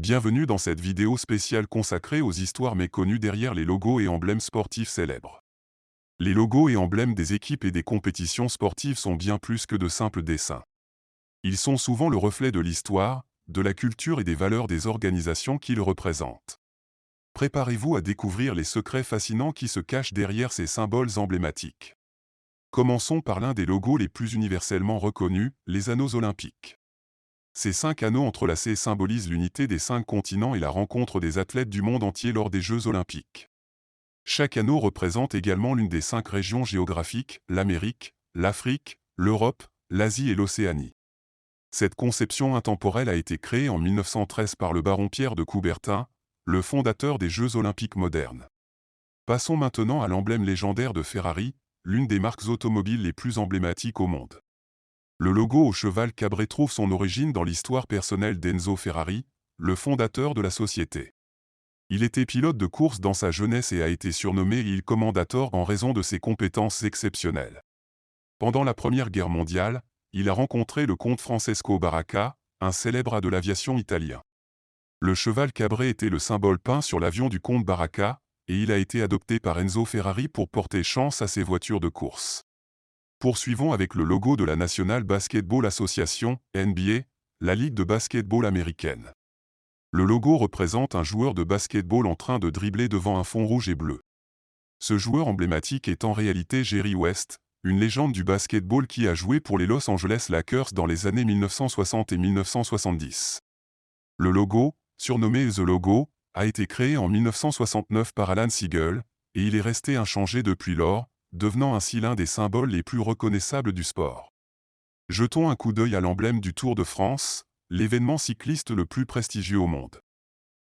Bienvenue dans cette vidéo spéciale consacrée aux histoires méconnues derrière les logos et emblèmes sportifs célèbres. Les logos et emblèmes des équipes et des compétitions sportives sont bien plus que de simples dessins. Ils sont souvent le reflet de l'histoire, de la culture et des valeurs des organisations qu'ils représentent. Préparez-vous à découvrir les secrets fascinants qui se cachent derrière ces symboles emblématiques. Commençons par l'un des logos les plus universellement reconnus, les anneaux olympiques. Ces 5 anneaux entrelacés symbolisent l'unité des 5 continents et la rencontre des athlètes du monde entier lors des Jeux olympiques. Chaque anneau représente également l'une des 5 régions géographiques, l'Amérique, l'Afrique, l'Europe, l'Asie et l'Océanie. Cette conception intemporelle a été créée en 1913 par le baron Pierre de Coubertin, le fondateur des Jeux olympiques modernes. Passons maintenant à l'emblème légendaire de Ferrari, l'une des marques automobiles les plus emblématiques au monde. Le logo au cheval cabré trouve son origine dans l'histoire personnelle d'Enzo Ferrari, le fondateur de la société. Il était pilote de course dans sa jeunesse et a été surnommé Il Commendatore en raison de ses compétences exceptionnelles. Pendant la Première Guerre mondiale, il a rencontré le comte Francesco Baracca, un célèbre de l'aviation italien. Le cheval cabré était le symbole peint sur l'avion du comte Baracca, et il a été adopté par Enzo Ferrari pour porter chance à ses voitures de course. Poursuivons avec le logo de la National Basketball Association, NBA, la ligue de basketball américaine. Le logo représente un joueur de basketball en train de dribbler devant un fond rouge et bleu. Ce joueur emblématique est en réalité Jerry West, une légende du basketball qui a joué pour les Los Angeles Lakers dans les années 1960 et 1970. Le logo, surnommé The Logo, a été créé en 1969 par Alan Siegel, et il est resté inchangé depuis lors, devenant ainsi l'un des symboles les plus reconnaissables du sport. Jetons un coup d'œil à l'emblème du Tour de France, l'événement cycliste le plus prestigieux au monde.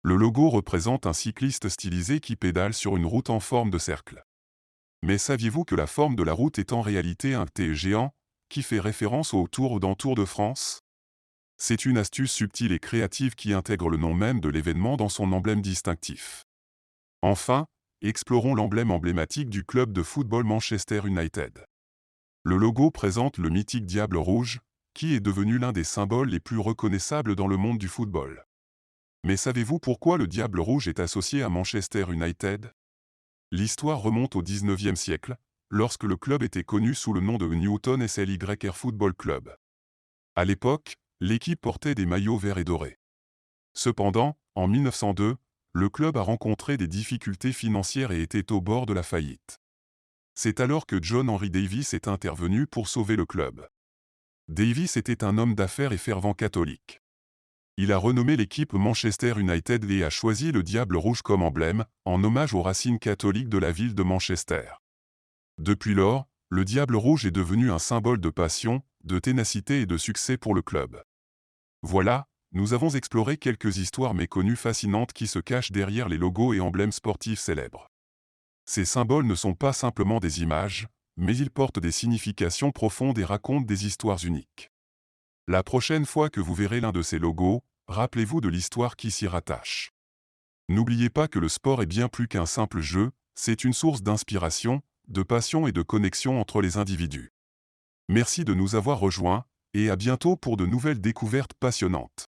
Le logo représente un cycliste stylisé qui pédale sur une route en forme de cercle. Mais saviez-vous que la forme de la route est en réalité un T géant, qui fait référence au Tour de France? C'est une astuce subtile et créative qui intègre le nom même de l'événement dans son emblème distinctif. Enfin, explorons l'emblème emblématique du club de football Manchester United. Le logo présente le mythique diable rouge, qui est devenu l'un des symboles les plus reconnaissables dans le monde du football. Mais savez-vous pourquoi le diable rouge est associé à Manchester United? L'histoire remonte au XIXe siècle, lorsque le club était connu sous le nom de Newton SLYR Football Club. À l'époque, l'équipe portait des maillots verts et dorés. Cependant, en 1902, le club a rencontré des difficultés financières et était au bord de la faillite. C'est alors que John Henry Davis est intervenu pour sauver le club. Davis était un homme d'affaires et fervent catholique. Il a renommé l'équipe Manchester United et a choisi le diable rouge comme emblème, en hommage aux racines catholiques de la ville de Manchester. Depuis lors, le diable rouge est devenu un symbole de passion, de ténacité et de succès pour le club. Voilà, nous avons exploré quelques histoires méconnues fascinantes qui se cachent derrière les logos et emblèmes sportifs célèbres. Ces symboles ne sont pas simplement des images, mais ils portent des significations profondes et racontent des histoires uniques. La prochaine fois que vous verrez l'un de ces logos, rappelez-vous de l'histoire qui s'y rattache. N'oubliez pas que le sport est bien plus qu'un simple jeu, c'est une source d'inspiration, de passion et de connexion entre les individus. Merci de nous avoir rejoints, et à bientôt pour de nouvelles découvertes passionnantes.